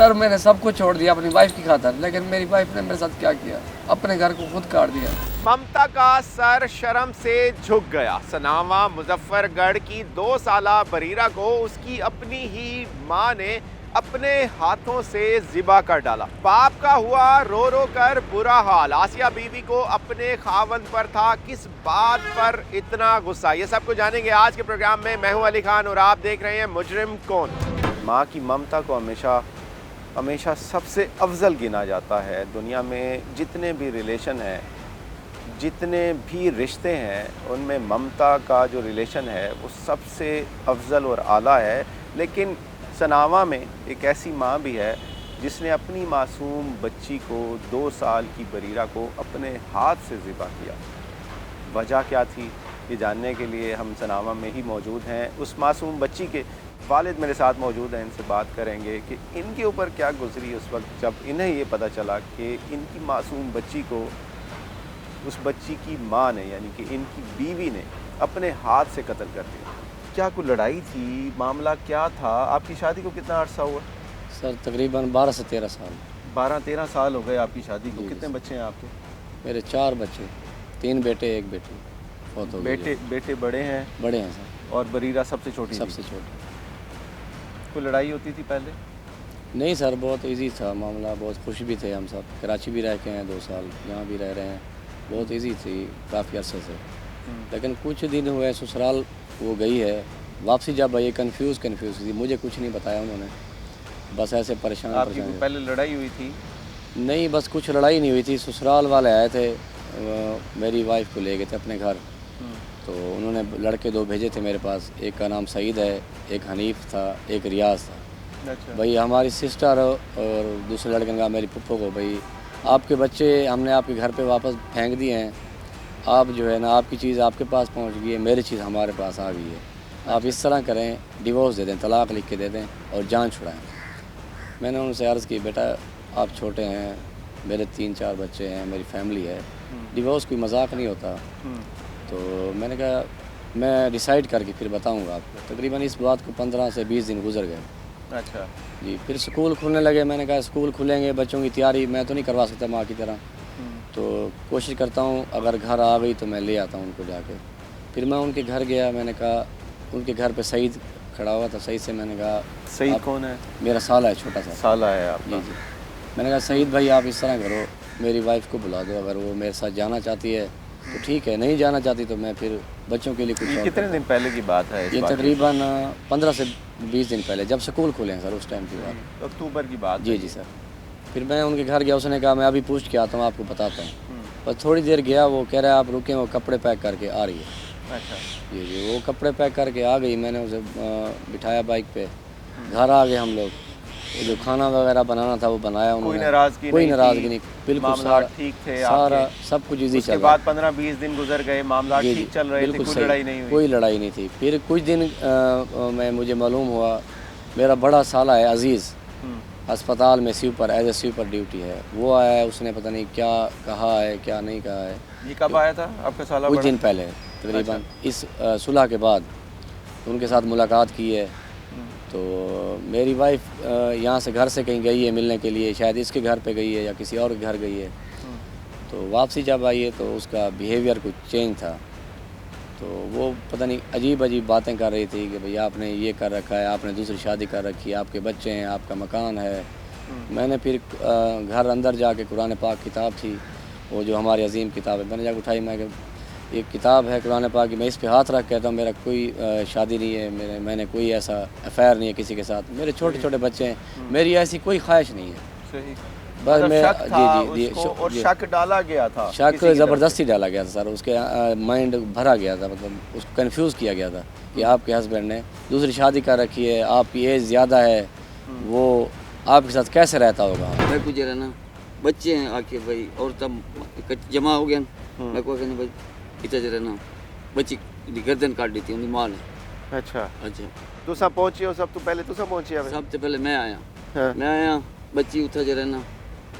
Sir मैंने सब कुछ छोड़ दिया अपनी वाइफ की खातर, लेकिन मेरी वाइफ ने मेरे साथ क्या किया, अपने घर को खुद काट दिया। ममता का सर शर्म से झुक गया। सनावा मुजफ्फरगढ़ की 2 साला बरीरा को उसकी अपनी ही मां ने अपने हाथों से ज़िबा कर डाला। बाप का हुआ रो रो कर बुरा हाल। आसिया बीवी को अपने खावंद पर था किस बात पर इतना गुस्सा, ये सब कुछ जानेंगे आज के प्रोग्राम में। मैं हूं अली खान और आप देख रहे हैं मुजरिम कौन। माँ की ममता को हमेशा सबसे अफजल गिना जाता है। दुनिया में जितने भी रिलेशन हैं, जितने भी रिश्ते हैं, उनमें ममता का जो रिलेशन है वो सबसे अफजल और आला है। लेकिन सनावा में एक ऐसी माँ भी है जिसने अपनी मासूम बच्ची को 2 साल की बरीरा को अपने हाथ से ज़िबा किया। वजह क्या थी, ये जानने के लिए हम सनावा में ही मौजूद हैं। उस मासूम बच्ची के वालिद मेरे साथ मौजूद हैं, इनसे बात करेंगे कि इनके ऊपर क्या गुजरी उस वक्त जब इन्हें ये पता चला कि इनकी मासूम बच्ची को उस बच्ची की माँ ने यानी कि इनकी बीवी ने अपने हाथ से कत्ल कर दिया। क्या कोई लड़ाई थी, मामला क्या था? आपकी शादी को कितना अर्सा हुआ? सर तकरीबन 12 से 13 साल। 12-13 साल हो गए आपकी शादी को। कितने बच्चे हैं आपके? मेरे 4 बच्चे, 3 बेटे 1 बेटी। बहुत हो गए। बेटे बड़े हैं? बड़े हैं सर। और बरीरा सबसे छोटी? सबसे छोटी। कोई लड़ाई होती थी पहले? नहीं सर, बहुत इजी था मामला, बहुत खुश भी थे हम सब। कराची भी रह के हैं 2 साल, यहाँ भी रह रहे हैं, बहुत इजी थी काफ़ी अरसे से। लेकिन कुछ दिन हुए ससुराल वो गई है, वापसी जब आई कंफ्यूज थी, मुझे कुछ नहीं बताया उन्होंने, बस ऐसे परेशान। आपकी पहले लड़ाई हुई थी? नहीं, बस कुछ लड़ाई नहीं हुई थी। ससुराल वाले आए थे, मेरी वाइफ को ले गए थे अपने घर, तो उन्होंने लड़के 2 भेजे थे मेरे पास। एक का नाम सईद है, एक हनीफ था, एक रियाज था। अच्छा। भाई हमारी सिस्टर और दूसरे लड़के का मेरी पुप्पो को, भाई आपके बच्चे हमने आपके घर पे वापस फेंक दिए हैं, आप जो है ना आपकी चीज़ आपके पास पहुंच गई है, मेरी चीज़ हमारे पास आ गई है, आप इस तरह करें, डिवोर्स दे दें, तलाक लिख के दे दें और जान छुड़ाएं। मैंने उनसे अर्ज़ की, बेटा आप छोटे हैं, मेरे 3-4 बच्चे हैं, मेरी फैमिली है, डिवोर्स कोई मजाक नहीं होता। तो मैंने कहा मैं डिसाइड करके फिर बताऊंगा आपको। तकरीबन इस बात को 15 से 20 दिन गुजर गए। अच्छा जी, फिर स्कूल खुलने लगे। मैंने कहा स्कूल खुलेंगे, बच्चों की तैयारी मैं तो नहीं करवा सकता माँ की तरह, तो कोशिश करता हूँ अगर घर आ गई तो मैं ले आता हूँ उनको जाके। फिर मैं उनके घर गया, मैंने कहा उनके घर पे सईद खड़ा हुआ था। सईद से मैंने कहा, सईद कौन है? मेरा साला है, छोटा सा साला है आपका? जी। मैंने कहा सईद भाई आप इस तरह करो, मेरी वाइफ को बुला दो, अगर वो मेरे साथ जाना चाहती है तो ठीक है, नहीं जाना चाहती तो मैं फिर बच्चों के लिए कुछ और। कितने दिन पहले की बात है? ये तकरीबन 15 से 20 दिन पहले, जब स्कूल खुले हैं सर, उस टाइम की बात, अक्टूबर की बात। जी सर। फिर मैं उनके घर गया, उसने कहा मैं अभी पूछ के आता हूँ, आपको बताता हूँ। बस थोड़ी देर गया, वो कह रहा है आप रुके, वो कपड़े पैक करके आ रही है। अच्छा। जी, वो कपड़े पैक करके आ गई। मैंने उसे बिठाया बाइक पे, घर आ गए हम लोग। जो खाना वगैरह बनाना था वो बनाया उन्होंने। कोई नाराज़गी नहीं, बिल्कुल सारा ठीक थे, सारा सब कुछ इजी चल रहा। उसके बाद 15-20 दिन गुजर गए, मामला ठीक चल रहे थे, कोई लड़ाई नहीं हुई? कोई लड़ाई नहीं थी। फिर कुछ दिन मुझे मालूम हुआ मेरा बड़ा साला है अजीज़, अस्पताल में sweeper, as a sweeper duty है, वो आया है, उसने पता नहीं क्या कहा है क्या नहीं कहा है। ये कब आया था आपका साला? कुछ दिन पहले तकरीबन। इस सुलह के बाद उनके साथ मुलाकात की है। तो मेरी वाइफ यहाँ से घर से कहीं गई है मिलने के लिए, शायद इसके घर पे गई है या किसी और के घर गई है। तो वापसी जब आई है तो उसका बिहेवियर कुछ चेंज था, तो वो पता नहीं अजीब बातें कर रही थी कि भैया आपने ये कर रखा है, आपने दूसरी शादी कर रखी है, आपके बच्चे हैं, आपका मकान है। मैंने फिर घर अंदर जाके कुरान पाक किताब थी, वो जो हमारी अजीम किताब है, मैंने जाकर उठाई। मैं एक किताब है कुरान पाक की, मैं इस पे हाथ रख कहता हूँ मेरा कोई शादी नहीं है, मैंने कोई ऐसा अफेयर नहीं है किसी के साथ, मेरे छोटे छोटे बच्चे हैं, मेरी ऐसी कोई ख्वाहिश नहीं है। सही। बस मैं जी और शक डाला गया था, शक ज़बरदस्ती डाला गया था सर, उसके माइंड भरा गया था, मतलब उसको कंफ्यूज किया गया था कि आपके हस्बैंड ने दूसरी शादी कर रखी है, आपकी एज ज़्यादा है, वो आपके साथ कैसे रहता होगा। मैं कुछ ना बच्चे हैं आके भाई, और तब जमा हो गया, मैं को भाई इतना जरा ना बच्ची गर्दन काट दी थी उनकी माँ ने। अच्छा। अच्छा पहुंचे हो सब तो पहले पहुंचे? सबसे पहले मैं आया। मैं आया, बच्ची उठा जरा ना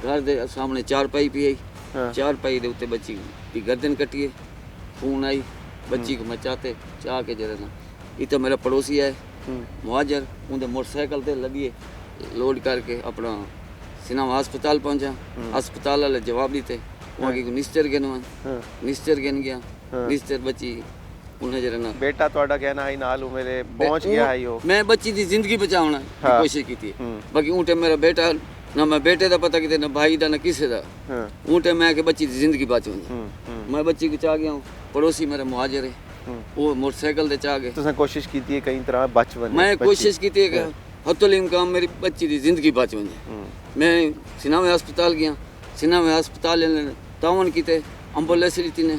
घर दे सामने 4 पाई पी आई, 4 पाई दे उत्ते बच्ची की गर्दन कटिए, खून आई, बच्ची को मचाते चाह के जरा ना। इतना मेरा पड़ोसी है मुहाजर, उनके मोटरसाइकिल ते लगिए लोड करके अपना सिनेमा अस्पताल पहुंचा। अस्पताल वाले जवाब देते वहाँ की निश्चर गिनवा, निश्चर गिन गया, निश्चर बची उन्हें जरा ना बेटा ਤੁਹਾਡਾ ਕਹਿਣਾ ਹੈ ਨਾਲ ਉਹ ਮੇਰੇ ਪਹੁੰਚ ਗਿਆ ਹੈ ਉਹ मैं बच्ची की जिंदगी बचाना की कोशिश की थी। बाकी ऊँटे मेरा बेटा ना मैं बेटे का पता किते ना भाई का ना किसी का, ऊँटे मैं कि बच्ची की जिंदगी बचाऊंगी। मैं बच्ची को चाह गया हूँ, पड़ोसी मेरा मुहाजिर है वो मोटरसाइकिल से चाह गए। ਤੁਸੀਂ ਕੋਸ਼ਿਸ਼ ਕੀਤੀ ਹੈ ਕਈ ਤਰ੍ਹਾਂ ਬਚ ਬਣੇ मैं कोशिश की थी कि हतुल इम्कान मेरी बच्ची की जिंदगी बचाऊंगी। मैं सिनेमा अस्पताल गया, सिनेमा अस्पताल तावन किते एम्बुलेंस ली ने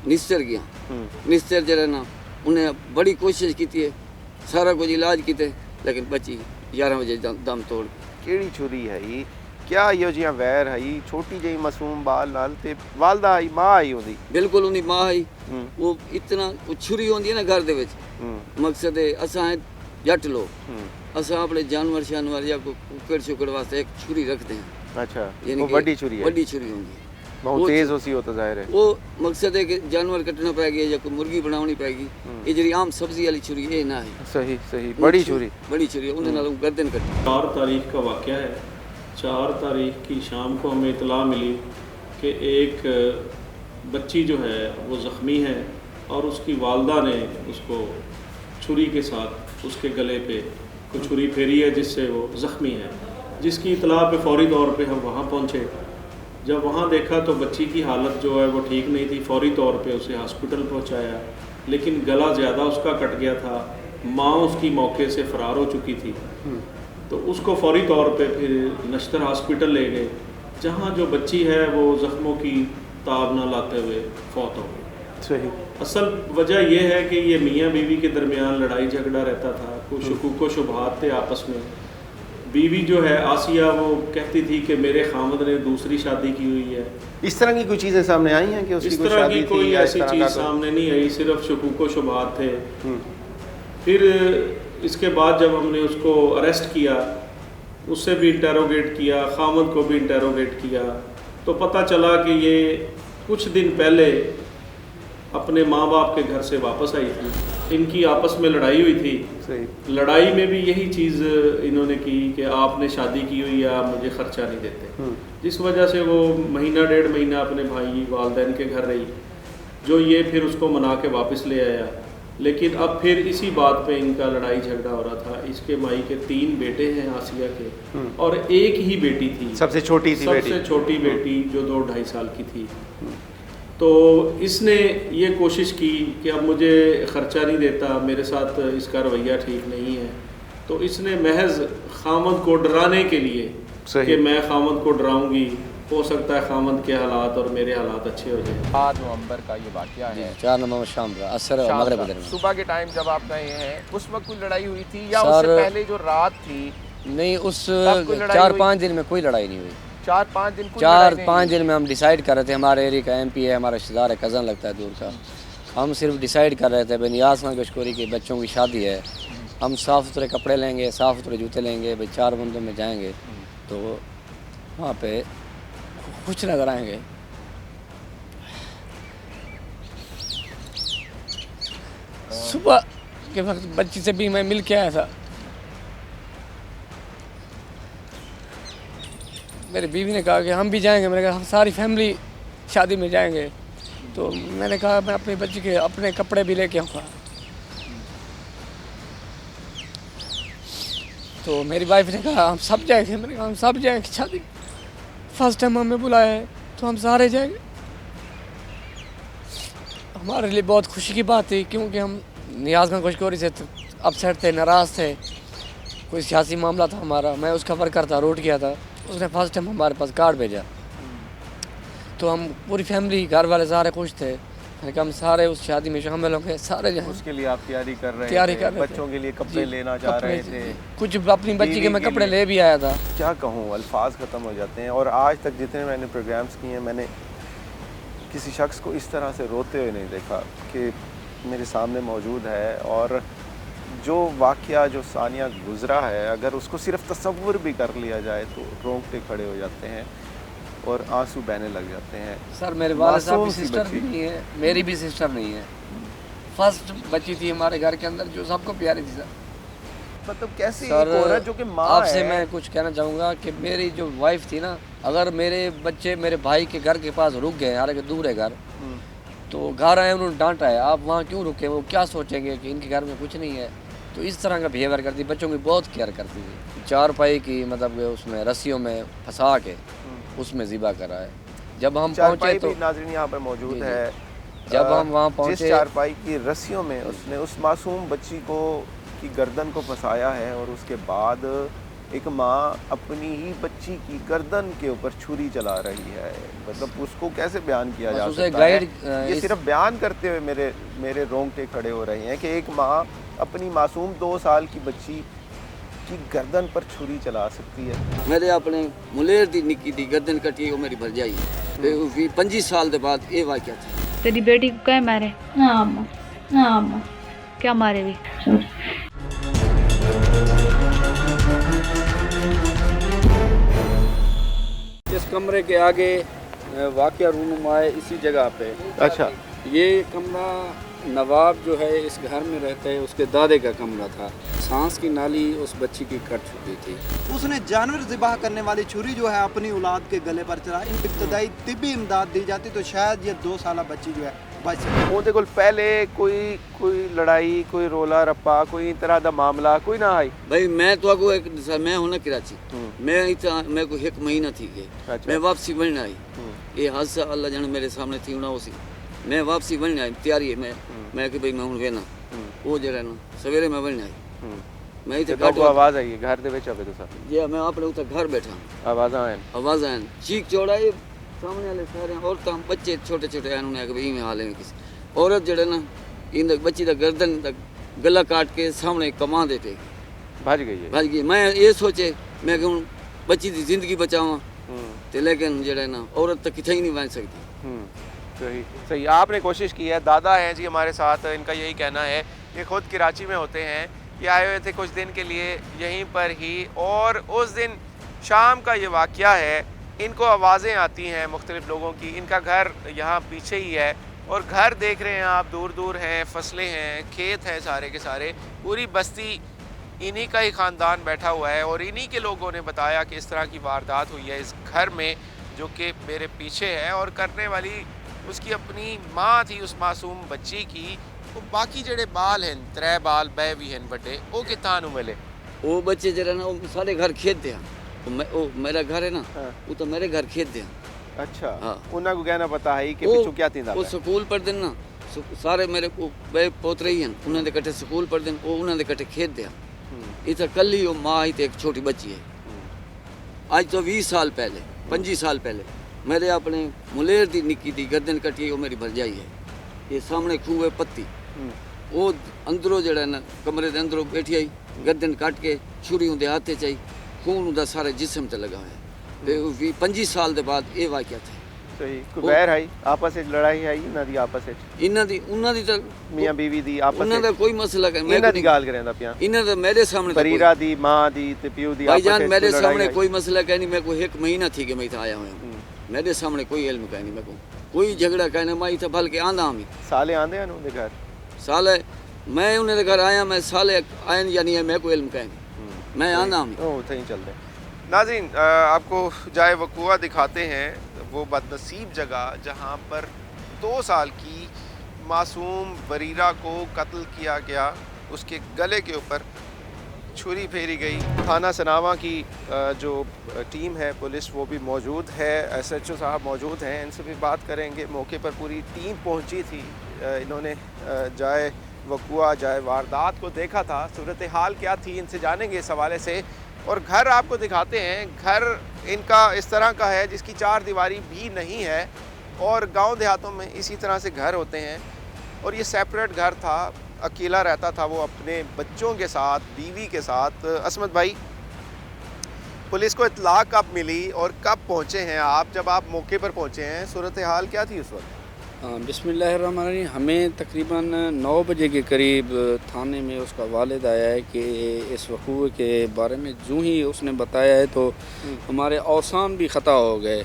निश्चर गया, निश्चर जरा ना उन्हें बड़ी कोशिश की है, सारा कुछ इलाज किते लेकिन बची 11 बजे दम तोड़। ਕਿਹੜੀ ਛੁਰੀ ਹੈ ਇਹ ਕਿਆ ਇਹੋ ਜਿਹੀਆਂ ਵੈਰ ਹੈ ਛੋਟੀ ਜਿਹੀ ਮਾਸੂਮ ਬਾਲ ਨਾਲ ਤੇ ਵਾਲਦਾ ਆਈ ਮਾਂ ਆਈ ਉਹਦੀ बिल्कुल उन्हीं माँ आई वो इतना वो छुरी होती है ना घर दे विच। मकसद है असा जट लोग असा अपने जानवर शानवर या कुकड़ शुकड़ वास्ते एक छुरी रखते हैं। अच्छा यानी वो कि बड़ी छुरी है, बड़ी छुरी होगी बहुत तेज होती हो तो जाहिर है वो मकसद है कि जानवर कटना पाएगी या कोई मुर्गी बनानी पाएगी। ये जी आम सब्जी वाली छुरी ये ना है। सही सही बड़ी छुरी उन्हें नालों गर्दन कटी। 4 तारीख का वाक़या है। 4 तारीख की शाम को हमें इतला मिली कि एक बच्ची जो है वो ज़ख्मी है और उसकी वालदा ने उसको छुरी के साथ उसके गले पे कोई छुरी फेरी है जिससे वो ज़ख्मी है। जिसकी इतला पे फौरी तौर पे हम वहाँ पहुँचे। जब वहाँ देखा तो बच्ची की हालत जो है वो ठीक नहीं थी, फौरी तौर पे उसे हॉस्पिटल पहुँचाया, लेकिन गला ज़्यादा उसका कट गया था। माँ उसकी मौके से फ़रार हो चुकी थी, तो उसको फौरी तौर पे फिर नश्तर हॉस्पिटल ले गए, जहाँ जो बच्ची है वो ज़ख्मों की ताब न लाते हुए फौत हो गई। सही असल वजह यह है कि ये मियाँ बीवी के दरमियान लड़ाई झगड़ा रहता था, कुछ शुकूक व शुबहात थे आपस में। बीवी जो है आसिया वो कहती थी कि मेरे खामद ने दूसरी शादी की हुई है। इस तरह की कोई चीज़ें सामने आई हैं कि उसकी इस कोई तरह शादी की थी कोई या इस ऐसी तरह चीज़ का कोई- सामने नहीं आई, सिर्फ शुकूक व शुबहात थे। फिर इसके बाद जब हमने उसको अरेस्ट किया, उससे भी इंटेरोगेट किया, खामद को भी इंटेरोगेट किया, तो पता चला कि ये कुछ दिन पहले अपने माँ बाप के घर से वापस आई थी। इनकी आपस में लड़ाई हुई थी। सही लड़ाई में भी यही चीज़ इन्होंने की कि आपने शादी की हुई है, आप मुझे ख़र्चा नहीं देते, जिस वजह से वो महीना 1.5 महीना अपने भाई वालदैन के घर रही, जो ये फिर उसको मना के वापस ले आया। लेकिन अब फिर इसी बात पे इनका लड़ाई झगड़ा हो रहा था। इसके माई के 3 बेटे हैं आसिया के, और एक ही बेटी थी, सबसे छोटी थी बेटी। सबसे छोटी बेटी जो 2-2.5 साल की थी। तो इसने ये कोशिश की कि अब मुझे ख़र्चा नहीं देता, मेरे साथ इसका रवैया ठीक नहीं है, तो इसने महज खामद को डराने के लिए कि मैं खामद को डराऊंगी, हो सकता है खामद के हालात और मेरे हालात अच्छे हो जाएं। 7 नवंबर का ये वाक़या है। 4 नवंबर शाम का असर और शाम मगरिब का। के दरमियान। सुबह के टाइम जब आप गए हैं उस वक्त कोई लड़ाई हुई थी या सर, उससे पहले जो रात थी? नहीं, उस तब कोई लड़ाई 4-5 दिन में कोई लड़ाई नहीं हुई। 4-5 दिन कोई लड़ाई नहीं 4-5 दिन में हम डिसाइड कर रहे थे, हमारे एरिया का MP है, हमारा रिश्तेदार है, कज़न लगता है दूर का, हम सिर्फ डिसाइड कर रहे थे भाई नियाज़ खान गशकोरी के बच्चों की शादी है, हम साफ़ सुथरे कपड़े लेंगे, साफ़ सुथरे जूते लेंगे, भाई 4 बंदों में जाएंगे तो वहाँ पे कुछ नजर आएंगे। सुबह के वक्त बच्ची से भी मैं मिल के आया था। मेरी बीवी ने कहा कि हम भी जाएंगे, मैंने कहा हम सारी फैमिली शादी में जाएंगे, तो मैंने कहा मैं अपनी बच्ची के अपने कपड़े भी लेके आऊँगा। तो मेरी वाइफ ने कहा हम सब जाएंगे, मैंने कहा हम सब जाएंगे शादी, फर्स्ट टाइम हमें बुलाया है तो हम सारे जाएंगे। हमारे लिए बहुत खुशी की बात थी क्योंकि हम नियाज़ खान गशकोरी से अपसेट थे, नाराज़ थे, कोई सियासी मामला था हमारा, मैं उसका वर्कर था, रोड किया था, उसने फर्स्ट टाइम हमारे पास कार्ड भेजा, तो हम पूरी फैमिली घर वाले सारे खुश थे। मैंने कहा हम सारे उस शादी में शामिल होंगे, सारे जाएंगे। उसके लिए आप तैयारी कर रहे तैयारी थे, कर रहे थे। बच्चों के लिए कपड़े जी, लेना चाह कपड़े, रहे थे, कुछ अपनी बच्ची के मैं बीवी के कपड़े लिए। ले भी आया था। क्या कहूँ, अल्फाज ख़त्म हो जाते हैं। और आज तक जितने मैंने प्रोग्राम्स किए हैं, मैंने किसी शख्स को इस तरह से रोते हुए नहीं देखा कि मेरे सामने मौजूद है। और जो वाक़या जो सानिया गुज़रा है, अगर उसको सिर्फ तसव्वुर भी कर लिया जाए तो रोंगटे खड़े हो जाते हैं और आंसू बहने लग जाते हैं। सर मेरे वाले साहब की मासूम सी सिस्टर बच्ची। भी नहीं है, मेरी भी सिस्टर नहीं है, फर्स्ट बच्ची थी हमारे घर के अंदर जो सबको प्यारी थी सर। मतलब कैसे सर, एक औरत जो कि माँ आपसे है। मैं कुछ कहना चाहूँगा कि मेरी जो वाइफ थी ना, अगर मेरे बच्चे मेरे भाई के घर के पास रुक गए, हालांकि दूर है घर, तो घर आए उन्होंने डांटा है, आप वहाँ क्यों रुके, वो क्या सोचेंगे कि इनके घर में कुछ नहीं है। तो इस तरह का बिहेवियर करती, बच्चों की बहुत केयर करती थी। चारपाई की मतलब उसमें रस्सियों में फंसा के उसमें ज़िबा करा है। जब हम पहुँचे चारपाई तो भी नाज़रीन यहाँ पर मौजूद जी, जी। है। जब हम वहाँ जिस पहुँचे, चारपाई की रस्सियों में उसने उस मासूम बच्ची को की गर्दन को फंसाया है और उसके बाद एक माँ अपनी ही बच्ची की गर्दन के ऊपर छुरी चला रही है, मतलब उसको कैसे बयान किया जा उसे सकता है। गाइड ये सिर्फ बयान करते हुए मेरे रोंगटे खड़े हो रहे हैं कि एक माँ अपनी मासूम 2 साल की बच्ची की गर्दन पर छुरी चला सकती है। मेरे अपने मुलेर दी निक्की दी गर्दन कटी वो मेरी भर जाई ते 25 साल के बाद ये वाकया था। तेरी बेटी को क्या मारे? हाँ अम्मा क्या मारे भी? इस कमरे के आगे वाक़या रूनुमा है इसी जगह पे। अच्छा, ये कमरा नवाब जो है इस घर में रहते हैं, उसके दादे का कमरा था। सांस की नाली उस बच्ची की कट चुकी थी। उसने जानवर ज़िबाह करने वाली छुरी जो है अपनी औलाद के गले पर चला। इन इब्तदाई तिब्बी इमदाद दी जाती तो शायद ये 2 साल बच्ची जो है बच सके। ਉਹਦੇ ਕੋਲ ਪਹਿਲੇ कोई लड़ाई, कोई रोला रप्पा, कोई तरह का मामला कोई ना आई? भाई मैं तो आगो एक मैं हूं ना कराची, मैं इतना मैं को 1 महीना थी गए। अच्छा। मैं वापसी बनने आई, ये हादसा अल्लाह जाने मेरे सामने थी ना उसी मैं वापसी बनने आई तैयारी है मैं कि भाई मैं हूं वेना वो जरा ना सवेरे मैं बनने आई मैं इतने ਜਦੋਂ ਕੋ ਆਵਾਜ਼ ਆਈ ਘਰ ਦੇ ਵਿੱਚ ਆਵੇ ਤੁਸੀਂ? जी मैं अपने उतर घर बैठा ਆਵਾਜ਼ਾਂ ਆਏ आवाज आन चीख चौड़ाई सामने वाले सारे औरतां बच्चे छोटे छोटे आए उन्हें कि भाई हाल है किसी औरत जड़े ना इन बच्ची का गर्दन तक गला काट के सामने कमा देते ਭੱਜ ਗਈ ਹੈ। भाज गई। मैं ये सोचे मैं कि हुण बच्ची की जिंदगी बचावा ते लेकिन जड़े ना औरत तक किथे ही नहीं बच सकती। सही सही, आपने कोशिश की है। दादा हैं जी हमारे साथ, इनका यही कहना है, ये खुद कराची में होते हैं, ये आए हुए थे कुछ दिन के लिए यहीं पर ही, और उस दिन शाम का ये वाक़या है। इनको आवाज़ें आती हैं मुख्तलिफ़ लोगों की। इनका घर यहाँ पीछे ही है और घर देख रहे हैं आप, दूर दूर हैं, फसलें हैं, खेत हैं, सारे के सारे, पूरी बस्ती इन्हीं का ही ख़ानदान बैठा हुआ है। और इन्हीं के लोगों ने बताया कि इस तरह की वारदात हुई है इस घर में जो कि मेरे पीछे है, और करने वाली उसकी अपनी माँ थी उस मासूम बच्ची की। वो बाकी जड़े बाल हैं 3 बाल बह भी हैं बड़े, वो कितना नु मिले? वो बच्चे जरा ना वो सारे घर खेत दे वो मेरा घर है ना वो तो मेरे घर खेत दे। अच्छा, हाँ। उन्हें को कहना पता है कि वो- पिछू क्या थी वो स्कूल पढ़ दिन ना सारे मेरे को बे पोतरे ही हैं उन्होंने कट्ठे स्कूल पढ़ दिन वो उन्होंने कट्ठे खेत दे। इतना कल ही वो माँ ही तो एक छोटी बच्ची है। आज तो 20 साल पहले 25 साल पहले मेरे अपने मुलेर दी निक्की दी गर्दन कटी वो मेरी भर जाई है। ये सामने खूह है पत्ती वो अंदरों जड़ा ना कमरे के अंदरों बैठी आई गर्दन कट के छुरी उनके हाथ च आई खून उनका सारे जिस्म ते लगा है। 25 साल के बाद ये वाक़या था। सही, कोई बैर आई आपस में, लड़ाई आई ना दी आपस में, इन्हां दी उन्हां दी तो मियां बीवी दी आपस उन्हां दा में? कोई मसला है मैं इन्हां दी गाल करें दा पिया इन्हां दा मेरे सामने तो कोई- परीरा दी मां दी ते पियो दी आपस भाईजान में मेरे लड़ाई सामने आई? कोई मसला कह नहीं। मैं को 1 महीना थी कि मैं इतना आया हूँ मेरे सामने कोई इल्म कह नहीं। मैं को कोई झगड़ा कहना मैं इतना भल के आंदा हमी साले आंदे हैं उनके घर? साले मैं उन्हें घर आया मैं साले आयन यानी है मैं कोई इल्म कह नहीं मैं आंदा हमी। ओ उठे ही चलते। नाज़रीन, आपको जाए वक़ुआ दिखाते हैं वो बदनसीब जगह जहाँ पर 2 साल की मासूम बरीरा को कत्ल किया गया, उसके गले के ऊपर छुरी फेरी गई। थाना सनावा की जो टीम है पुलिस वो भी मौजूद है, SHO साहब मौजूद हैं, इनसे भी बात करेंगे। मौके पर पूरी टीम पहुंची थी, इन्होंने जाए वक़ुआ जाए वारदात को देखा था, सूरत हाल क्या थी इनसे जानेंगे इस हवाले से। और घर आपको दिखाते हैं, घर इनका इस तरह का है जिसकी 4 दीवारी भी नहीं है, और गांव देहातों में इसी तरह से घर होते हैं। और ये सेपरेट घर था, अकेला रहता था वो अपने बच्चों के साथ, बीवी के साथ। असमत भाई, पुलिस को इत्तला कब मिली और कब पहुंचे हैं आप? जब आप मौके पर पहुंचे हैं सूरत हाल क्या थी उस वक्त? बिस्मिल्लाहिर्रहमानिर्रहीम। हमें तकरीबन 9 बजे के करीब थाने में उसका वालिद आया है कि इस वक़ूए के बारे में। जो ही उसने बताया है तो हमारे औसान भी ख़ता हो गए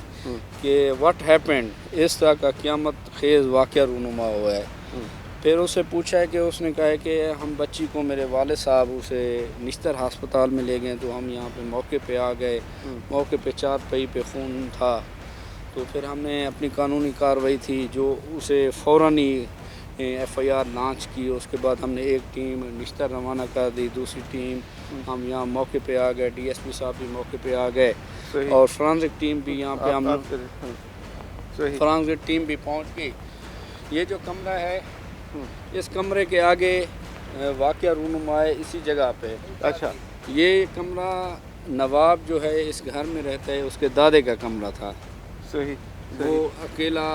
कि व्हाट हैपेंड, इस तरह का क़यामत खेज़ वाक़या रूनुमा हुआ है। پھر اس سے پوچھا ہے کہ اس نے کہا ہے کہ ہم بچی کو میرے والد صاحب اسے نشتر ہسپتال میں لے گئے تو ہم یہاں پہ موقع پہ آ گئے. موقع پہ 4 پہی پہ خون تھا تو پھر ہم نے اپنی قانونی کارروائی تھی جو اسے فوراً ہی FIR لانچ کی. اس کے بعد ہم نے ایک ٹیم نشتر روانہ کر دی, دوسری ٹیم ہم یہاں موقع پہ آ گئے, DSP صاحب بھی موقع پہ آ گئے اور فرانزک ٹیم بھی یہاں پہ ہم فرانزک ٹیم بھی پہنچ گئی. یہ جو کمرہ ہے اس کمرے کے آگے واقعہ رونما ہے اسی جگہ پہ. اچھا, یہ کمرہ نواب جو ہے اس گھر میں رہتا ہے, اس کے دادے کا کمرہ تھا. صحیح. وہ اکیلا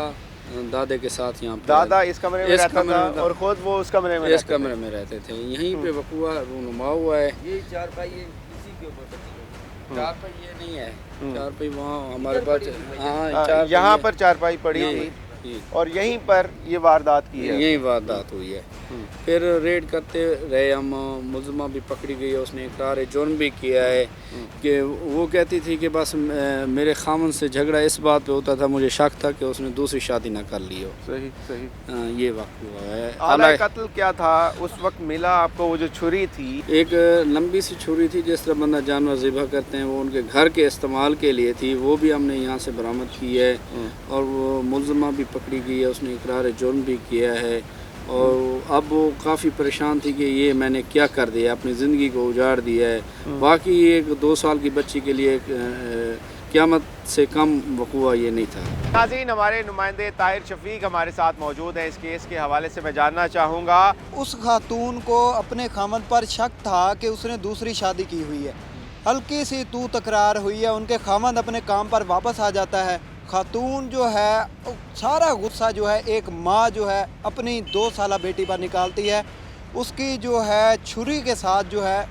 دادے کے ساتھ یہاں پہ دادا اس کمرے میں رہتا تھا اور خود وہ اس کمرے میں اس کمرے میں رہتے تھے. یہیں پہ وقوع رونما ہوا ہے. یہ 4 پائی اسی کے اوپر 4 پائی یہ نہیں ہے, 4 پائی وہاں ہمارے پاس. ہاں, یہاں پر 4 پائی پڑی تھی اور یہیں پر یہ واردات کی ہے. یہی واردات ہوئی ہے. پھر ریڈ کرتے رہے ہم, ملزمہ بھی پکڑی گئی ہے, اس نے اقرار جرم بھی کیا ہے کہ وہ کہتی تھی کہ بس میرے خامن سے جھگڑا اس بات پہ ہوتا تھا, مجھے شک تھا کہ اس نے دوسری شادی نہ کر لی ہو. صحیح صحیح. یہ وقت ہوا ہے. آلہ قتل کیا تھا اس وقت ملا آپ کو؟ وہ جو چھری تھی ایک لمبی سی چھری تھی جس طرح بندہ جانور ذبح کرتے ہیں, وہ ان کے گھر کے استعمال کے لیے تھی, وہ بھی ہم نے یہاں سے برآمد کی ہے. اور وہ ملزمہ بھی پکڑی گئی ہے, اس نے اقرار جرم بھی کیا ہے. اور اب وہ کافی پریشان تھی کہ یہ میں نے کیا کر دیا, اپنی زندگی کو اجاڑ دیا ہے. باقی ایک 2 سال کی بچی کے لیے قیامت سے کم وقوع یہ نہیں تھا. ناظرین, ہمارے نمائندے طاہر شفیق ہمارے ساتھ موجود ہیں. اس کیس کے حوالے سے میں جاننا چاہوں گا. اس خاتون کو اپنے خامد پر شک تھا کہ اس نے دوسری شادی کی ہوئی ہے. ہلکی سی تو تکرار ہوئی ہے, ان کے خامد اپنے کام پر واپس آ جاتا ہے. خاتون جو ہے سارا غصہ جو ہے ایک ماں جو ہے اپنی 2 سالہ بیٹی پر نکالتی ہے. اس کی جو ہے چھری کے ساتھ جو ہے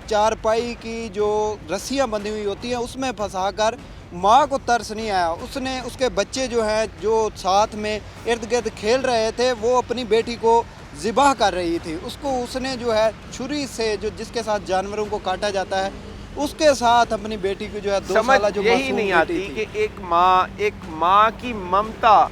4 پائی کی جو رسیاں بندھی ہوئی ہوتی ہیں اس میں پھنسا کر, ماں کو ترس نہیں آیا. اس نے اس کے بچے جو ہیں جو ساتھ میں ارد گرد کھیل رہے تھے وہ اپنی بیٹی کو ذبح کر رہی تھی, اس نے جو ہے چھری سے جو جس کے ساتھ جانوروں کو کاٹا جاتا ہے اس کے ساتھ اپنی بیٹی کو جو ہے 2 سالہ جو یہی نہیں آتی کہ ایک ماں کی ممتا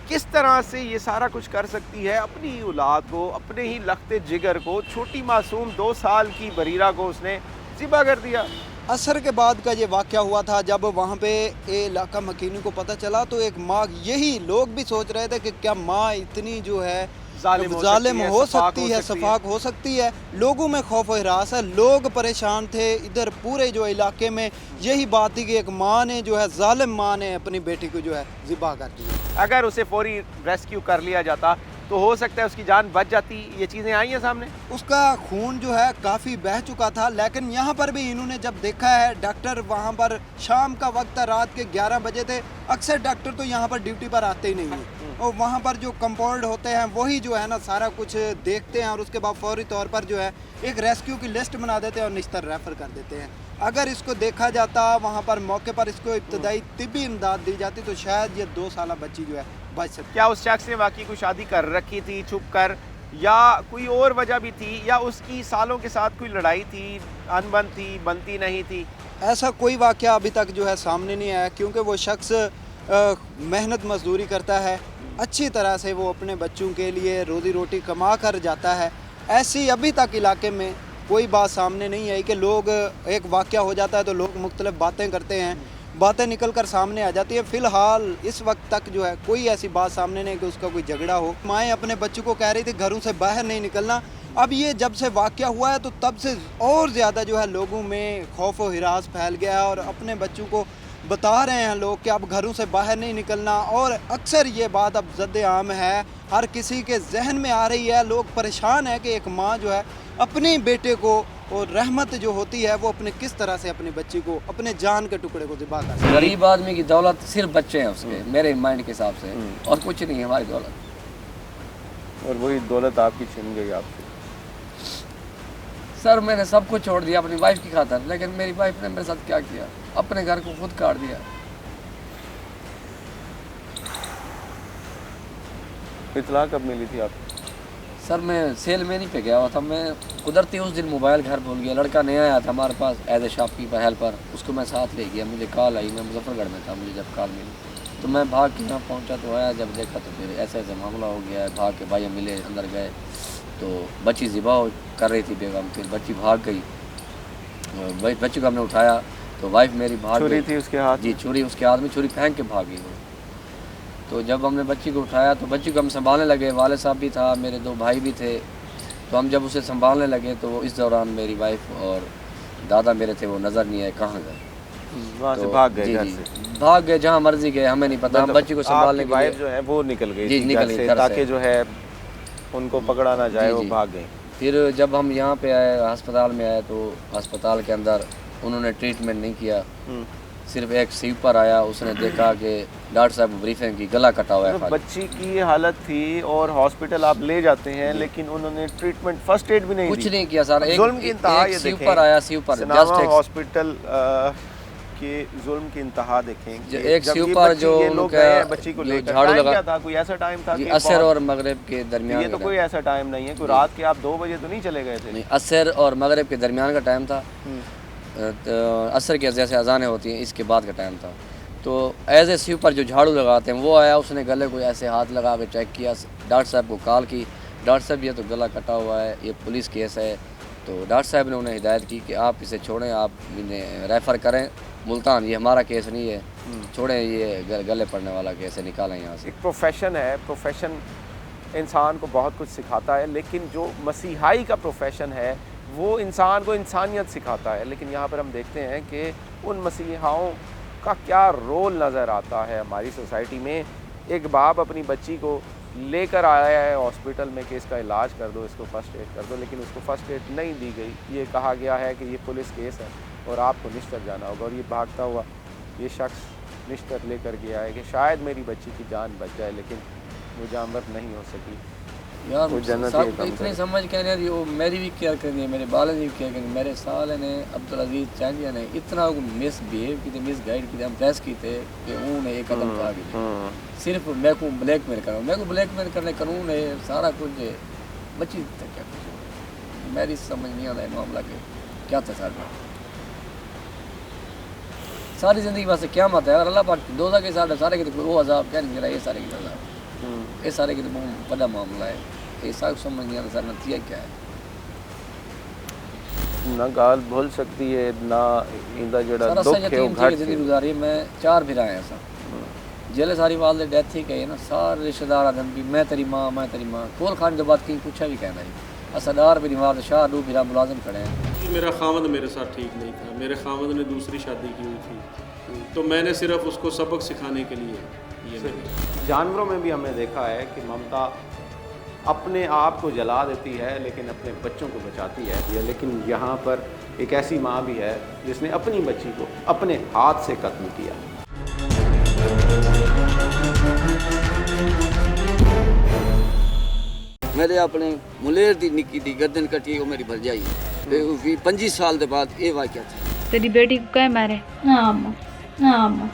کس طرح سے یہ سارا کچھ کر سکتی ہے. اپنی اولاد کو, اپنے ہی لخت جگر کو, چھوٹی معصوم 2 سال کی بریرہ کو اس نے ذبح کر دیا. عصر کے بعد کا یہ واقعہ ہوا تھا جب وہاں پہ علاقہ مکینی کو پتہ چلا تو ایک ماں, یہی لوگ بھی سوچ رہے تھے کہ کیا ماں اتنی جو ہے ظالم ہو سکتی ہے, شفاق ہو سکتی ہے. لوگوں میں خوف و ہراس ہے, لوگ پریشان تھے. ادھر پورے جو علاقے میں یہی بات تھی کہ ایک ماں نے جو ہے ظالم ماں نے اپنی بیٹی کو جو ہے ذبح کر دیا. اگر اسے فوری ریسکیو کر لیا جاتا تو ہو سکتا ہے اس کی جان بچ جاتی. یہ چیزیں آئی ہیں سامنے. اس کا خون جو ہے کافی بہہ چکا تھا, لیکن یہاں پر بھی انہوں نے جب دیکھا ہے, ڈاکٹر وہاں پر شام کا وقت تھا, رات کے 11 بجے تھے. اکثر ڈاکٹر تو یہاں پر ڈیوٹی پر آتے ہی نہیں ہیں, اور وہاں پر جو کمپاؤنڈ ہوتے ہیں وہی جو ہے نا سارا کچھ دیکھتے ہیں اور اس کے بعد فوری طور پر جو ہے ایک ریسکیو کی لسٹ بنا دیتے ہیں اور نشتر ریفر کر دیتے ہیں. اگر اس کو دیکھا جاتا وہاں پر موقع پر اس کو ابتدائی طبی امداد دی جاتی تو شاید یہ 2 سالہ بچی جو ہے بچ سکتی. کیا اس شخص نے واقعی کوئی شادی کر رکھی تھی چھپ کر, یا کوئی اور وجہ بھی تھی, یا اس کی سالوں کے ساتھ کوئی لڑائی تھی, انبن تھی, بنتی نہیں تھی؟ ایسا کوئی واقعہ ابھی تک جو ہے سامنے نہیں آیا, کیونکہ وہ شخص محنت مزدوری کرتا ہے, اچھی طرح سے وہ اپنے بچوں کے لیے روزی روٹی کما کر جاتا ہے. ایسی ابھی تک علاقے میں کوئی بات سامنے نہیں آئی کہ لوگ, ایک واقعہ ہو جاتا ہے تو لوگ مختلف باتیں کرتے ہیں, باتیں نکل کر سامنے آ جاتی ہیں. فی الحال اس وقت تک جو ہے کوئی ایسی بات سامنے نہیں کہ اس کا کوئی جھگڑا ہو. مائیں اپنے بچوں کو کہہ رہی تھی گھروں سے باہر نہیں نکلنا. اب یہ جب سے واقعہ ہوا ہے تو تب سے اور زیادہ جو ہے لوگوں میں خوف و ہراس پھیل گیا ہے, اور اپنے بچوں کو بتا رہے ہیں لوگ کہ اب گھروں سے باہر نہیں نکلنا. اور اکثر یہ بات اب زد عام ہے, ہر کسی کے ذہن میں آ رہی ہے. لوگ پریشان ہیں کہ ایک ماں جو ہے اپنے بیٹے کو, اور رحمت جو ہوتی ہے وہ اپنے کس طرح سے اپنی بچی کو, اپنے جان کے ٹکڑے کو ذبح کر. غریب آدمی کی دولت صرف بچے ہیں اس کے, میرے مائنڈ کے حساب سے, اور کچھ نہیں ہے ہماری دولت. اور وہی دولت آپ کی چھن گئی آپ سے. سر میں نے سب کچھ چھوڑ دیا اپنی وائف کی خاطر, لیکن میری وائف نے میرے ساتھ کیا کیا, اپنے گھر کو خود کاٹ دیا. اطلاع کب ملی تھی آپ کو؟ سر میں سیل میں نہیں پہ گیا ہوا تھا, میں قدرتی اس دن موبائل گھر بھول گیا. لڑکا نیا آیا تھا ہمارے پاس as a shopkeeper helper, اس کو میں ساتھ لے گیا. مجھے کال آئی, میں مظفر گڑھ میں تھا, مجھے جب کال ملی تو میں بھاگ کے یہاں پہنچا تو آیا، جب دیکھا تو پھر ایسا معاملہ ہو گیا ہے، بھاگ کے بھائی ملے، اندر گئے تو بچی ذبح کر رہی تھی بیگم، پھر بچی بھاگ گئی، بچی کو ہم نے اٹھایا تو وائف میری بھاگ چھری گئی تھی اس کے ہاتھ جی، چھری اس کے ہاتھ میں، چھری پھینک کے بھاگ گئی وہ۔ تو جب ہم نے بچی کو اٹھایا تو بچی کو ہم سنبھالنے لگے، والد صاحب بھی تھا، میرے 2 بھائی بھی تھے، تو ہم جب اسے سنبھالنے لگے تو اس دوران میری وائف اور دادا میرے تھے وہ نظر نہیں آئے، کہاں گئے، وہاں سے تو بھاگ گئے جی گھر جی سے؟ بھاگ گئے جہاں مرضی گئے، ہمیں نہیں پتہ، ہم بچی کو سنبھالنے آپ کی کے لیے وائف جو ہے وہ نکل گئی جی، تھی نکل گھر گئی سے گھر سے، تاکہ جو ہے ان کو پکڑا نہ جائے، جی وہ جی۔ بھاگ گئی۔ پھر جب ہم یہاں پہ آئے ہسپتال میں آئے تو ہسپتال کے اندر انہوں نے ٹریٹمنٹ نہیں کیا، صرف ایک سویپر آیا، اس نے دیکھا کہ ڈاکٹر صاحب بریفنگ کی، گلا کٹا ہوا ہے خالی۔ بچی کی یہ حالت تھی اور ہاسپٹل آپ لے جاتے ہیں لیکن انہوں نے ٹریٹمنٹ فرسٹ ایڈ بھی نہیں دی، کچھ نہیں کیا سر، ظلم کی انتہا یہ سویپر آیا، سویپر سناوا جسٹ ایک ہاسپٹل کے ظلم کی انتہا دیکھیں کہ ایک جب یہ سویپر بچی، جو یہ ان لوگ کا گئے ہیں بچی کو لے کر، جھاڑو ٹائم لگا کیا تھا؟ کوئی ایسا ٹائم تھا جی، کہ عصر اور مغرب کے درمیان یہ تو کا کوئی ایسا ٹائم نہیں ہے، کوئی رات کے آپ 2 بجے تو نہیں چلے گئے تھے؟ نہیں، عصر اور مغرب کے درمیان کا ٹائم تھا، عصر کی جیسے اذانیں ہوتی ہیں اس کے بعد کا ٹائم تھا، تو ایز اے سویپر جو جھاڑو لگاتے ہیں وہ آیا، اس نے گلے کو ایسے ہاتھ لگا کے چیک کیا، ڈاکٹر صاحب کو کال کی، ڈاکٹر صاحب یہ تو گلا کٹا ہوا ہے، یہ پولیس کیس ہے، تو ڈاکٹر صاحب نے انہیں ہدایت کی کہ آپ اسے چھوڑیں، آپ انہیں ریفر کریں ملتان، یہ ہمارا کیس نہیں ہے، چھوڑیں، یہ گلے پڑنے والا کیس ہے، نکالیں یہاں سے۔ ایک پروفیشن ہے، پروفیشن انسان کو بہت کچھ سکھاتا ہے، لیکن جو مسیحائی کا پروفیشن ہے وہ انسان کو انسانیت سکھاتا ہے، لیکن یہاں پر ہم دیکھتے ہیں کہ ان مسیحاؤں کا کیا رول نظر آتا ہے ہماری سوسائٹی میں۔ ایک باپ اپنی بچی کو لے کر آیا ہے ہاسپٹل میں کہ اس کا علاج کر دو، اس کو فرسٹ ایڈ کر دو، لیکن اس کو فرسٹ ایڈ نہیں دی گئی، یہ کہا گیا ہے کہ یہ پولیس کیس ہے اور آپ کو نشتر جانا ہوگا، اور یہ بھاگتا ہوا یہ شخص نشتر لے کر گیا ہے کہ شاید میری بچی کی جان بچ جائے، لیکن وہ جانور نہیں ہو سکی۔ یار وہ جنت صاحب ہی کم اتنے کرے۔ سمجھ کے نہیں، وہ میری بھی کیئر کرنی ہے، میرے والد بھی کیئر کرنی ہے، میرے سالے نے عبدالعزیز چانجیا نے اتنا مس بہیو کی تھے، مس گائڈ کی تھے، ہم پریس کی تھے کہ انہوں نے ایک قدم کہا کہ صرف میں کو بلیک میل کروں، میں کو بلیک میل کرنے قانون ہے سارا کچھ ہے، بچی تک کیا کچھ میری سمجھ نہیں آتا ہے معاملہ کہ کیا تھا ساری زندگی واسطے کیا مت ہے، اگر اللہ پاک دوزہ کے ساتھ سارے کے وہ عذاب کہہ نہیں یہ سارے کے عذاب، یہ سارے کے تو بڑا معاملہ ہے، یہ سب سمجھ نہیں آتا سر نتیجہ کیا ہے۔ نہ گال بھول سکتی ہے، نہ اندہ جڑا سر دکھ اسا ہے وہ یتیم گھٹ زندگی گزاری ہے، میں 4 بھرا ہیں سر، جیلے ساری والدے ڈیتھ ہی گئی نا، سارے رشتہ دار آدم بھی میں تیری ماں کول کھانے کے بعد کہیں پوچھا بھی کہنا ہے، اسدار بھی نواز شاہ 2 بھرا ملازم کھڑے ہیں۔ میرا خاوند میرے ساتھ ٹھیک نہیں تھا، میرے خاوند نے دوسری شادی کی ہوئی تھی، تو میں نے صرف اس کو سبق سکھانے کے لیے یہ جانوروں میں بھی ہم نے دیکھا ہے کہ ممتا اپنے آپ کو جلا دیتی ہے لیکن اپنے بچوں کو بچاتی ہے، لیکن یہاں پر ایک ایسی ماں بھی ہے جس نے اپنی بچی کو اپنے ہاتھ سے قتل کیا۔ میرے اپنے ملیر دی نکی دی گردن کٹی وہ میری بھر جائی، 25 سال دے بعد یہ واقعہ تھا۔ तेरी बेटी को क्या मारे? हाँ अम्मा, हाँ अम्मा।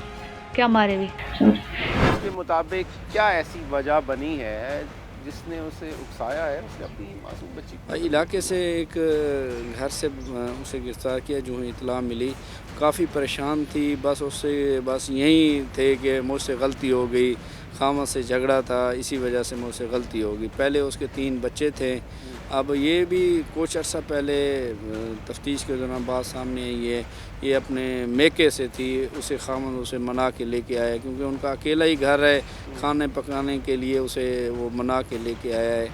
क्या मारे भी? اس کے مطابق کیا ایسی وجہ بنی ہے جس نے اسے اکسایا ہے اس نے اپنی معصوم بچی کو؟ علاقے سے ایک گھر سے اسے گرفتار کیا، جو اطلاع ملی کافی پریشان تھی، بس اس سے بس یہی تھے کہ مجھ سے غلطی ہو گئی، خامد سے جھگڑا تھا، اسی وجہ سے مجھ سے غلطی ہو گئی۔ پہلے اس کے 3 بچے تھے، اب یہ بھی کچھ عرصہ پہلے تفتیش کے دوران بات سامنے آئی ہے، یہ اپنے میکے سے تھی، اسے خامد اسے منا کے لے کے آیا، کیونکہ ان کا اکیلا ہی گھر ہے، کھانے پکانے کے لیے اسے وہ منا کے لے کے آیا ہے،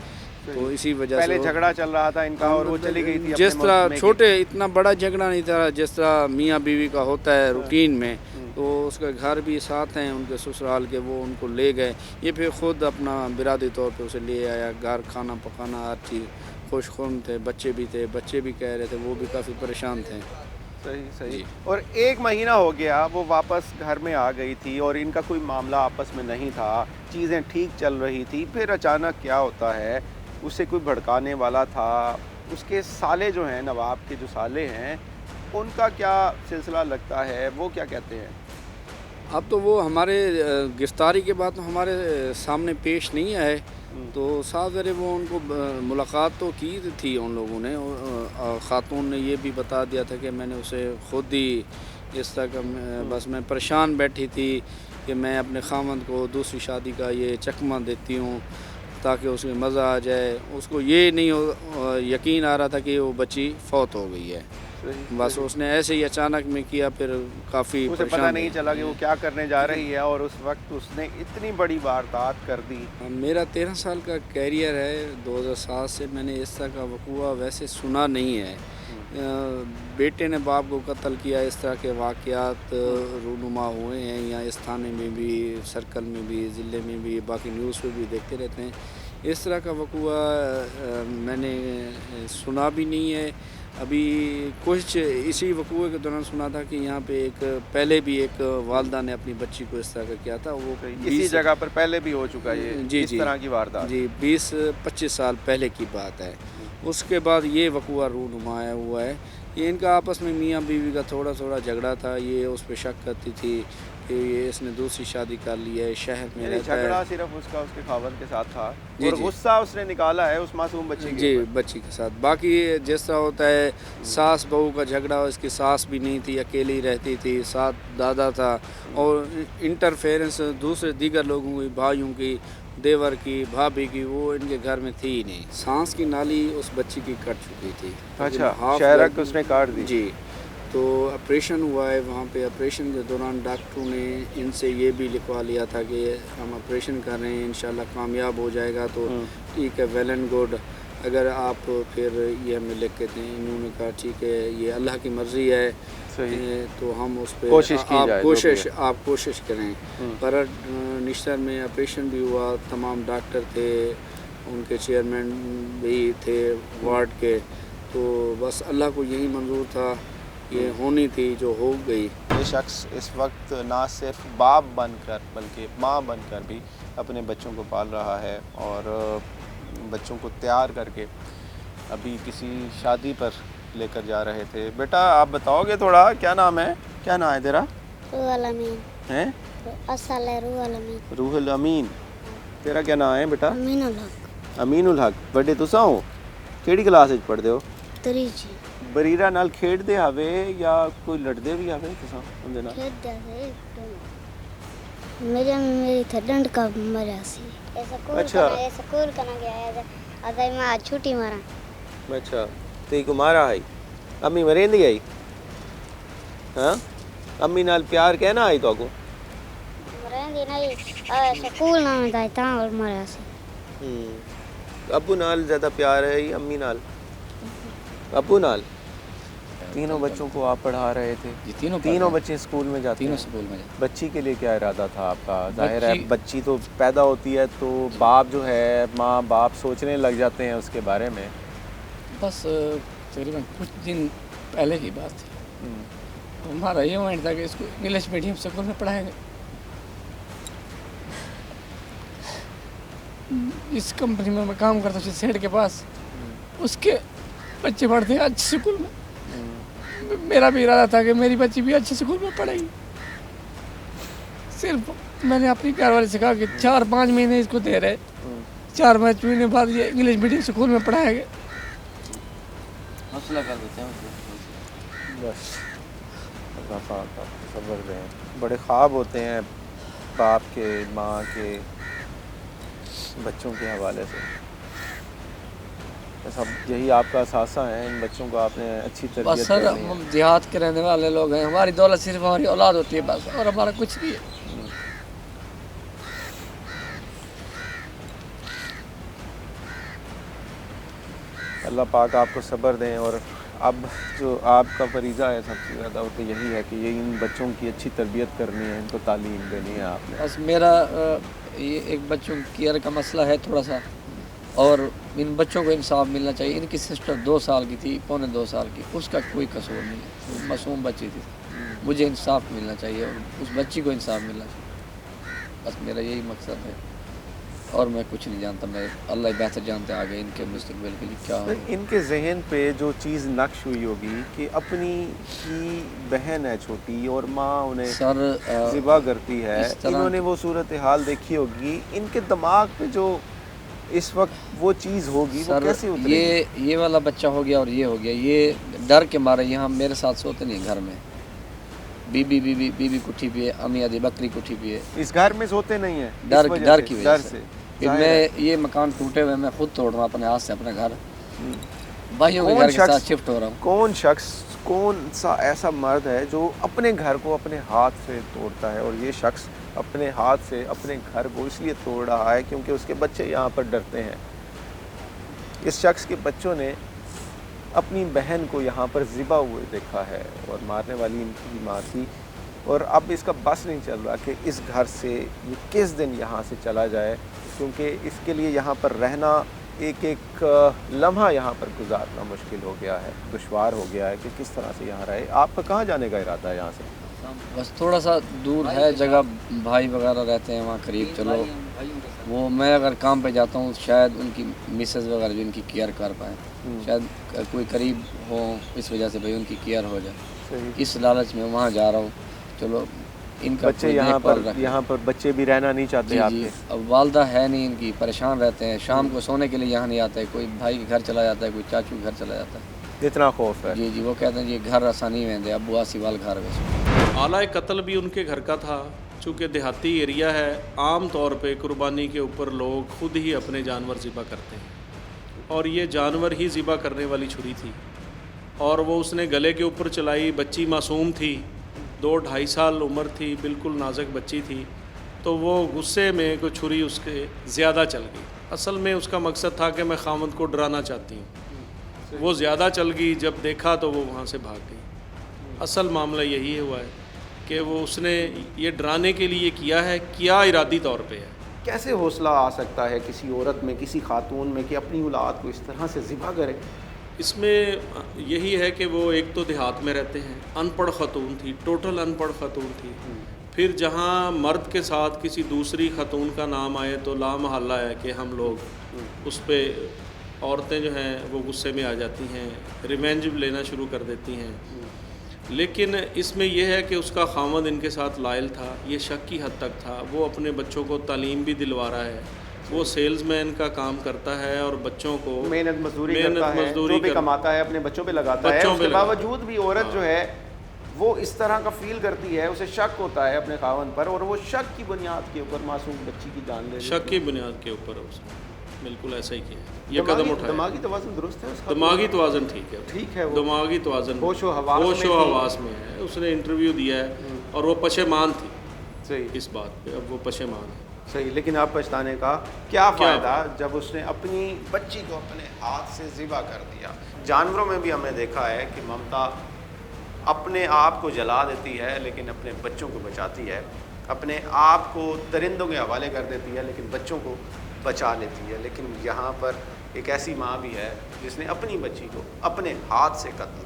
تو اسی وجہ سے پہلے جھگڑا چل رہا تھا ان کا اور وہ چلی گئی تھی جس اپنے طرح ملک میں چھوٹے اتنا بڑا جھگڑا نہیں تھا جس طرح میاں بیوی کا ہوتا ہے روٹین میں، تو اس کا گھر بھی ساتھ ہیں ان کے سسرال کے، وہ ان کو لے گئے، یہ پھر خود اپنا برادری طور پہ اسے لے آیا، گھر کھانا پکانا ہر چیز، خوش خون تھے، بچے بھی تھے، بچے بھی کہہ رہے تھے، وہ بھی کافی پریشان تھے۔ صحیح۔ اور 1 مہینہ ہو گیا وہ واپس گھر میں آ گئی تھی اور ان کا کوئی معاملہ آپس میں نہیں تھا، چیزیں ٹھیک چل رہی تھی، پھر اچانک کیا ہوتا ہے، اسے کوئی بھڑکانے والا تھا، اس کے سالے جو ہیں، نواب کے جو سالے ہیں، ان کا کیا سلسلہ لگتا ہے، وہ کیا کہتے ہیں؟ اب تو وہ ہمارے گرفتاری کے بعد تو ہمارے سامنے پیش نہیں آئے، تو صاحب وہ ان کو ملاقات تو کی تھی ان لوگوں نے، اور خاتون نے یہ بھی بتا دیا تھا کہ میں نے اسے خود ہی اس طرح کا بس میں پریشان بیٹھی تھی، کہ میں اپنے خاوند کو دوسری شادی کا یہ چکمہ دیتی ہوں تاکہ اس میں مزہ آ جائے. اس کو یہ نہیں یقین آ رہا تھا کہ وہ بچی فوت ہو گئی ہے. بس اس نے ایسے ہی اچانک میں کیا, پھر کافی اسے پتہ نہیں چلا کہ وہ کیا کرنے جا رہی ہے, اور اس وقت اس نے اتنی بڑی واردات کر دی. میرا 13 سال کا کیریئر ہے. 2007 سے میں نے اس طرح کا وقوع ویسے سنا نہیں ہے. بیٹے نے باپ کو قتل کیا, اس طرح کے واقعات رونما ہوئے ہیں یا اس تھانے میں بھی, سرکل میں بھی, ضلع میں بھی, باقی نیوز پہ بھی دیکھتے رہتے ہیں. اس طرح کا وقوع میں نے سنا بھی نہیں ہے. ابھی کچھ اسی وقوع کے دوران سنا تھا کہ یہاں پہ ایک پہلے بھی ایک والدہ نے اپنی بچی کو اس طرح کا کیا تھا. وہ اسی جگہ پر پہلے بھی ہو چکا ہے جی اس طرح کی واردات. جی 20-25 سال پہلے کی بات ہے. اس کے بعد یہ وقوع رونما ہوا ہے. یہ ان کا آپس میں میاں بیوی کا تھوڑا جھگڑا تھا. یہ اس پہ شک کرتی تھی کہ یہ اس نے دوسری شادی کر لی ہے, شہر میں رہتا ہے. جھگڑا صرف اس کا اس کے خاوند کے ساتھ تھا, اور غصہ اس نے نکالا ہے اس معصوم بچی کے اوپر. بچی کے ساتھ. باقی جس طرح ہوتا ہے ساس بہو کا جھگڑا, اس کی ساس بھی نہیں تھی, اکیلی رہتی تھی, ساتھ دادا تھا, اور انٹرفیئرنس دوسرے دیگر لوگوں کی, بھائیوں کی, دیور کی, بھابھی کی, وہ ان کے گھر میں تھی ہی نہیں. سانس کی نالی اس بچی کی کٹ چکی تھی. اچھا, شہرک اس نے کاٹ دی. جی. تو آپریشن ہوا ہے وہاں پہ. آپریشن کے دوران ڈاکٹروں نے ان سے یہ بھی لکھوا لیا تھا کہ ہم آپریشن کر رہے ہیں, انشاءاللہ کامیاب ہو جائے گا تو ٹھیک ہے, ویل اینڈ گڈ. اگر آپ پھر یہ ہمیں لکھ کے دیں. انہوں نے کہا ٹھیک ہے, یہ اللہ کی مرضی ہے, تو ہم اس پہ آپ کوشش کریں. پر نشتر میں آپریشن بھی ہوا, تمام ڈاکٹر تھے, ان کے چیئرمین بھی تھے وارڈ کے. تو بس اللہ کو یہی منظور تھا, یہ ہونی تھی جو ہو گئی. یہ شخص اس وقت نہ صرف باپ بن کر بلکہ ماں بن کر بھی اپنے بچوں کو پال رہا ہے, اور بچوں کو تیار کر کے ابھی کسی شادی پر لے کر جا رہے تھے. بیٹا آپ بتاؤ گے تھوڑا, کیا نام ہے, کیا نام ہے تیرا؟ روح الامین. ہیں اصل ہے روح الامین. روح الامین. تیرا کیا نام ہے بیٹا؟ امین الحق. امین الحق. بڑے تسا ہو, کیڑی کلاس وچ پڑھدے ہو؟ 3 جی. بریرا نال کھیڈدے آوے یا کوئی لڑدے بھی آوے تساں اندے نال؟ کھیڈدے آوے. میری تھڈنڈ کا مرا سی. اچھا, سکول کنا گیا ہے, اج میں چھٹی مارا. اچھا, تے کو مارا ہے امی مرندی آئی؟ ہاں, امی نال پیار کہنا آئی تو کو؟ مرندی نہیں, سکول نہ میں تا اور مرا سی. ابو نال زیادہ پیار ہے یا امی نال؟ ابو نال. تینوں بچوں کو آپ پڑھا رہے تھے؟ جی, تینوں بچے اسکول میں جاتے ہیں؟ اسکول میں. بچی کے لیے کیا ارادہ تھا آپ کا؟ ظاہر ہے بچی تو پیدا ہوتی ہے تو باپ جو ہے, ماں باپ سوچنے لگ جاتے ہیں اس کے بارے میں. بس تقریباً کچھ دن پہلے کی بات تھی. ہمارا یہ مائنڈ تھا کہ اس کو انگلش میڈیم اسکول میں پڑھائیں گے. اس کمپنی میں کام کرتا ہوں سیٹ کے پاس, اس کے بچے پڑھتے ہیں اچھے اسکول میں. میرا بھی ارادہ تھا کہ میری بچی بھی اچھے اسکول میں پڑھے گی. صرف میں نے اپنی گھر والے سے کہا کہ 4-5 مہینے اس کو دے رہے, 4 مہینے بعد یہ انگلش میڈیم اسکول میں پڑھائیں گے. حوصلہ کر دیتے ہیں بس اللہ پاک آپ کو صبر دیں. بڑے خواب ہوتے ہیں باپ کے, ماں کے, بچوں کے حوالے سے. سب یہی آپ کا اثاثہ ہے, ان بچوں کو آپ نے اچھی تربیت بس سر, ہم دیہات کے رہنے والے لوگ ہیں, ہماری دولت صرف ہماری اولاد ہوتی ہے بس, اور ہمارا کچھ نہیں ہے. اللہ پاک آپ کو صبر دیں. اور اب جو آپ کا فریضہ ہے سب سے زیادہ وہ تو یہی ہے کہ یہ ان بچوں کی اچھی تربیت کرنی ہے, ان کو تعلیم دینی ہے آپ نے. بس میرا یہ ایک بچوں کی کیئر کا مسئلہ ہے تھوڑا سا, اور ان بچوں کو انصاف ملنا چاہیے. ان کی سسٹر 2 سال کی تھی, 2.25 سال کی, اس کا کوئی قصور نہیں ہے, وہ معصوم بچی تھی. مجھے انصاف ملنا چاہیے اور اس بچی کو انصاف ملنا چاہیے. بس میرا یہی مقصد ہے, اور میں کچھ نہیں جانتا. میں اللہ بہتر جانتے آگے ان کے مستقبل کے لیے کیا ہو. ان کے ذہن پہ جو چیز نقش ہوئی ہوگی کہ اپنی ہی بہن ہے چھوٹی اور ماں انہیں ذبح کرتی ہے, انہوں نے وہ صورتحال دیکھی ہوگی. ان کے دماغ پہ جو اس وقت وہ چیز ہوگی وہ کیسے اترے گی؟ یہ والا بچہ ہو گیا اور یہ ہو گیا, یہ ڈر کے مارے یہاں میرے ساتھ سوتے نہیں گھر میں. बीबी कुट्ठी पिए, अम्मी आधी बकरी कुट्ठी पिए। इस घर में सोते नहीं है डर की वजह डर से। से फिर जाहिर है। मैं ये मकान टूटे हुए मैं खुद तोड़ रहा हूँ अपने हाथ से अपने घर, भाइयों के कौन घर के साथ शख्स शिफ्ट हो रहा हूँ। कौन शख्स कौन सा ऐसा मर्द है जो अपने घर को अपने हाथ से तोड़ता है? और ये शख्स अपने हाथ से अपने घर को इसलिए तोड़ रहा है क्योंकि उसके बच्चे यहाँ पर डरते हैं। इस शख्स के बच्चों ने अपनी बहन को यहाँ पर ज़िबा हुए देखा है और मारने वाली इनकी माँ थी, और अब इसका बस नहीं चल रहा कि इस घर से ये किस दिन यहाँ से चला जाए, क्योंकि इसके लिए यहाँ पर रहना एक एक लम्हा यहाँ पर गुजारना मुश्किल हो गया है, दुश्वार हो गया है कि किस तरह से यहाँ रहे। आपका कहाँ जाने का इरादा है यहाँ से? बस थोड़ा सा दूर है जगह, भाई वगैरह रहते हैं वहाँ करीब, चलो वो मैं अगर काम पे जाता हूँ शायद उनकी मिसेस वगैरह भी उनकी केयर कर पाए, शायद कोई करीब हो, इस वजह से भाई उनकी केयर हो जाए। सही। इस लालच में वहाँ जा रहा हूँ। चलो इनका बच्चे कोई देखभाल रखे। यहाँ पर बच्चे भी रहना नहीं चाहते जी आपके? अब वालदा है नहीं इनकी, परेशान रहते हैं, शाम को सोने के लिए यहाँ नहीं आता है, कोई भाई के घर चला जाता है, कोई चाचू के घर चला जाता है। इतना खौफ है? जी वो कहते हैं ये घर आसानी में दे, अबू आसी वाल घर वैसे। आला कत्ल भी उनके घर का था। चूँकि देहाती एरिया है, आम तौर पे कुर्बानी के ऊपर लोग खुद ही अपने जानवर ज़िबा करते हैं, और ये जानवर ही ज़िबा करने वाली छुरी थी, और वो उसने गले के ऊपर चलाई। बच्ची मासूम थी, 2-2.5 साल उम्र थी, बिल्कुल नाजुक बच्ची थी, तो वो गुस्से में कोई छुरी उसके ज़्यादा चल गई। असल में उसका मकसद था कि मैं खामद को डराना चाहती हूँ, वो ज़्यादा चल गई, जब देखा तो वो वहाँ से भाग गई। असल मामला यही हुआ है कि वो उसने ये डराने के लिए किया है, क्या इरादी तौर पे है। कैसे हौसला आ सकता है किसी औरत में, किसी खातून में कि अपनी औलाद को इस तरह से ज़िबा करे? इसमें यही है कि वो एक तो देहात में रहते हैं, अनपढ़ खतून थी, टोटल अनपढ़ खतून थी। फिर जहाँ मर्द के साथ किसी दूसरी खतून का नाम आए तो लामहल्ला है कि हम लोग उस पर, औरतें जो हैं वो गुस्से में आ जाती हैं, रिवेंज लेना शुरू कर देती हैं। लेकिन इसमें यह है कि उसका खामद इनके साथ लायल था, ये शक की हद तक था। वो अपने बच्चों को तालीम भी दिलवा रहा है, वो सेल्समैन का काम करता है और बच्चों को मेहनत मजदूरी करता है, जो भी कमाता है अपने बच्चों पे लगाता है। उसके बावजूद भी औरत जो है वो इस तरह का फील करती है, उसे शक होता है अपने खावन पर, और वो शक की बुनियाद के ऊपर मासूम बच्ची की जान ले, शक की बुनियाद के ऊपर उसने बिल्कुल ऐसा ही किया, ये कदम उठाया। दिमागी तवाज़ुन दुरुस्त है उसका? दिमागी तवाज़ुन ठीक है, ठीक है, वो दिमागी तवाज़ुन होशो हवास में है। उसने इंटरव्यू दिया है और वो पशेमान थी सही इस बात पे, अब वो पशेमान है। सही, लेकिन आप पछताने का क्या फ़ायदा जब उसने अपनी बच्ची को अपने हाथ से ज़िबा कर दिया। जानवरों में भी हमने देखा है कि ममता अपने आप को जला देती है लेकिन अपने बच्चों को बचाती है, अपने आप को दरिंदों के हवाले कर देती है लेकिन बच्चों को बचा लेती है। लेकिन यहाँ पर एक ऐसी माँ भी है जिसने अपनी बच्ची को अपने हाथ से कत्ल